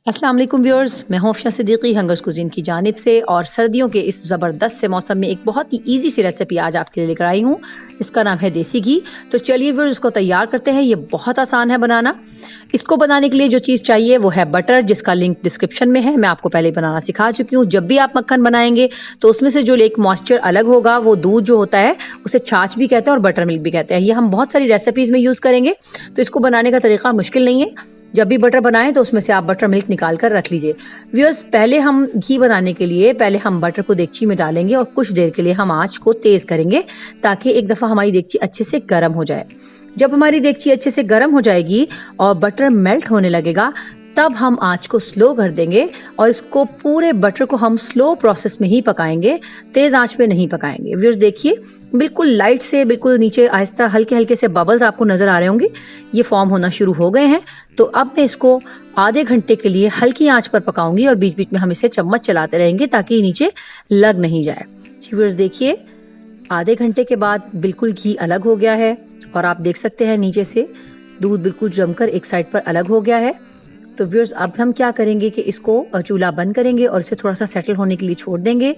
अस्सलाम वालेकुम व्यूअर्स, मैं हूं अफशा सिद्दीकी हंगर्स कुजीन की जानिब से और सर्दियों के इस ज़बरदस्त से मौसम में एक बहुत ही इजी सी रेसिपी आज आपके लिए लेकर आई हूं। इसका नाम है देसी घी। तो चलिए व्यूअर्स, इसको तैयार करते हैं। ये बहुत आसान है बनाना। इसको बनाने के लिए जो चीज़ चाहिए वो है बटर, जिसका लिंक डिस्क्रिप्शन में है। मैं आपको पहले बनाना सिखा चुकी हूँ। जब भी आप मक्खन बनाएंगे तो उसमें से जो एक मॉइस्चर अलग होगा, वो दूध जो होता है उसे छाछ भी कहते हैं और बटर मिल्क भी कहते हैं। ये हम बहुत सारी रेसिपीज में यूज़ करेंगे, तो इसको बनाने का तरीका मुश्किल नहीं है। जब भी बटर बनाएं तो उसमें से आप बटर मिल्क निकाल कर रख लीजिए। व्यूअर्स, पहले हम घी बनाने के लिए पहले हम बटर को देगची में डालेंगे और कुछ देर के लिए हम आंच को तेज करेंगे, ताकि एक दफा हमारी देगची अच्छे से गर्म हो जाए। जब हमारी देगची अच्छे से गर्म हो जाएगी और बटर मेल्ट होने लगेगा, तब हम आंच को स्लो कर देंगे और इसको पूरे बटर को हम स्लो प्रोसेस में ही पकाएंगे, तेज आंच पे नहीं पकाएंगे। व्यूअर्स देखिए, बिल्कुल लाइट से बिल्कुल नीचे आहिस्ता हल्के हल्के से बबल्स आपको नजर आ रहे होंगे, ये फॉर्म होना शुरू हो गए हैं। तो अब मैं इसको आधे घंटे के लिए हल्की आंच पर पकाऊंगी और बीच बीच में हम इसे चम्मच चलाते रहेंगे ताकि नीचे लग नहीं जाए। व्यूअर्स देखिए, आधे घंटे के बाद बिल्कुल घी अलग हो गया है और आप देख सकते हैं नीचे से दूध बिल्कुल जमकर एक साइड पर अलग हो गया है। तो व्यूअर्स, अब हम क्या करेंगे कि इसको चूल्हा बंद करेंगे और इसे थोड़ा सा सेटल होने के लिए छोड़ देंगे।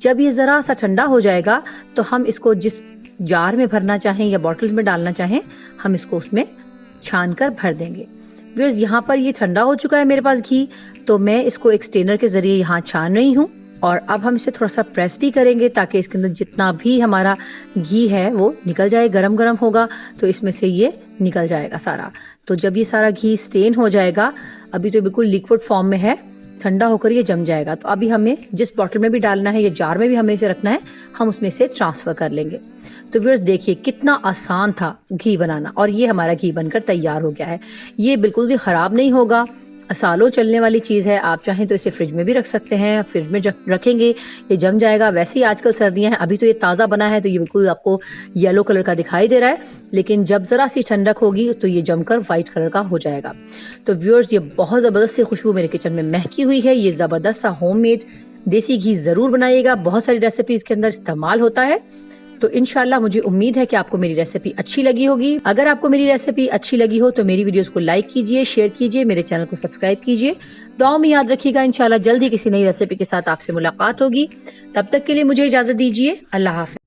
जब ये जरा सा ठंडा हो जाएगा तो हम इसको जिस जार में भरना चाहें या बॉटल्स में डालना चाहें, हम इसको उसमें छान कर भर देंगे। व्यूअर्स, यहाँ पर ये ठंडा हो चुका है मेरे पास घी, तो मैं इसको एक स्ट्रेनर के जरिए यहाँ छान रही हूँ और अब हम इसे थोड़ा सा प्रेस भी करेंगे ताकि इसके अंदर जितना भी हमारा घी है वो निकल जाए। गरम गरम होगा तो इसमें से ये निकल जाएगा सारा। तो जब ये सारा घी स्टेन हो जाएगा, अभी तो बिल्कुल लिक्विड फॉर्म में है, ठंडा होकर ये जम जाएगा। तो अभी हमें जिस बॉटल में भी डालना है या जार में भी हमें इसे रखना है, हम उसमें से ट्रांसफर कर लेंगे। तो व्यूअर्स देखिए, कितना आसान था घी बनाना और ये हमारा घी बनकर तैयार हो गया है। ये बिल्कुल भी खराब नहीं होगा, सालों चलने वाली चीज़ है। आप चाहें तो इसे फ्रिज में भी रख सकते हैं, फ्रिज में रखेंगे ये जम जाएगा। वैसे ही आजकल सर्दियां हैं, अभी तो ये ताज़ा बना है तो ये बिल्कुल आपको येलो कलर का दिखाई दे रहा है, लेकिन जब ज़रा सी ठंडक होगी तो ये जमकर वाइट कलर का हो जाएगा। तो व्यूअर्स, ये बहुत ज़बरदस्त सी खुशबू मेरे किचन में महकी हुई है। ये ज़बरदस्त सा होममेड देसी घी ज़रूर बनाइएगा, बहुत सारी रेसिपीज़ के अंदर इस्तेमाल होता है। तो इंशाल्लाह मुझे उम्मीद है कि आपको मेरी रेसिपी अच्छी लगी होगी। अगर आपको मेरी रेसिपी अच्छी लगी हो तो मेरी वीडियोस को लाइक कीजिए, शेयर कीजिए, मेरे चैनल को सब्सक्राइब कीजिए। दुआ में याद रखिएगा, इंशाल्लाह जल्द ही किसी नई रेसिपी के साथ आपसे मुलाकात होगी। तब तक के लिए मुझे इजाजत दीजिए। अल्लाह हाफ़िज़।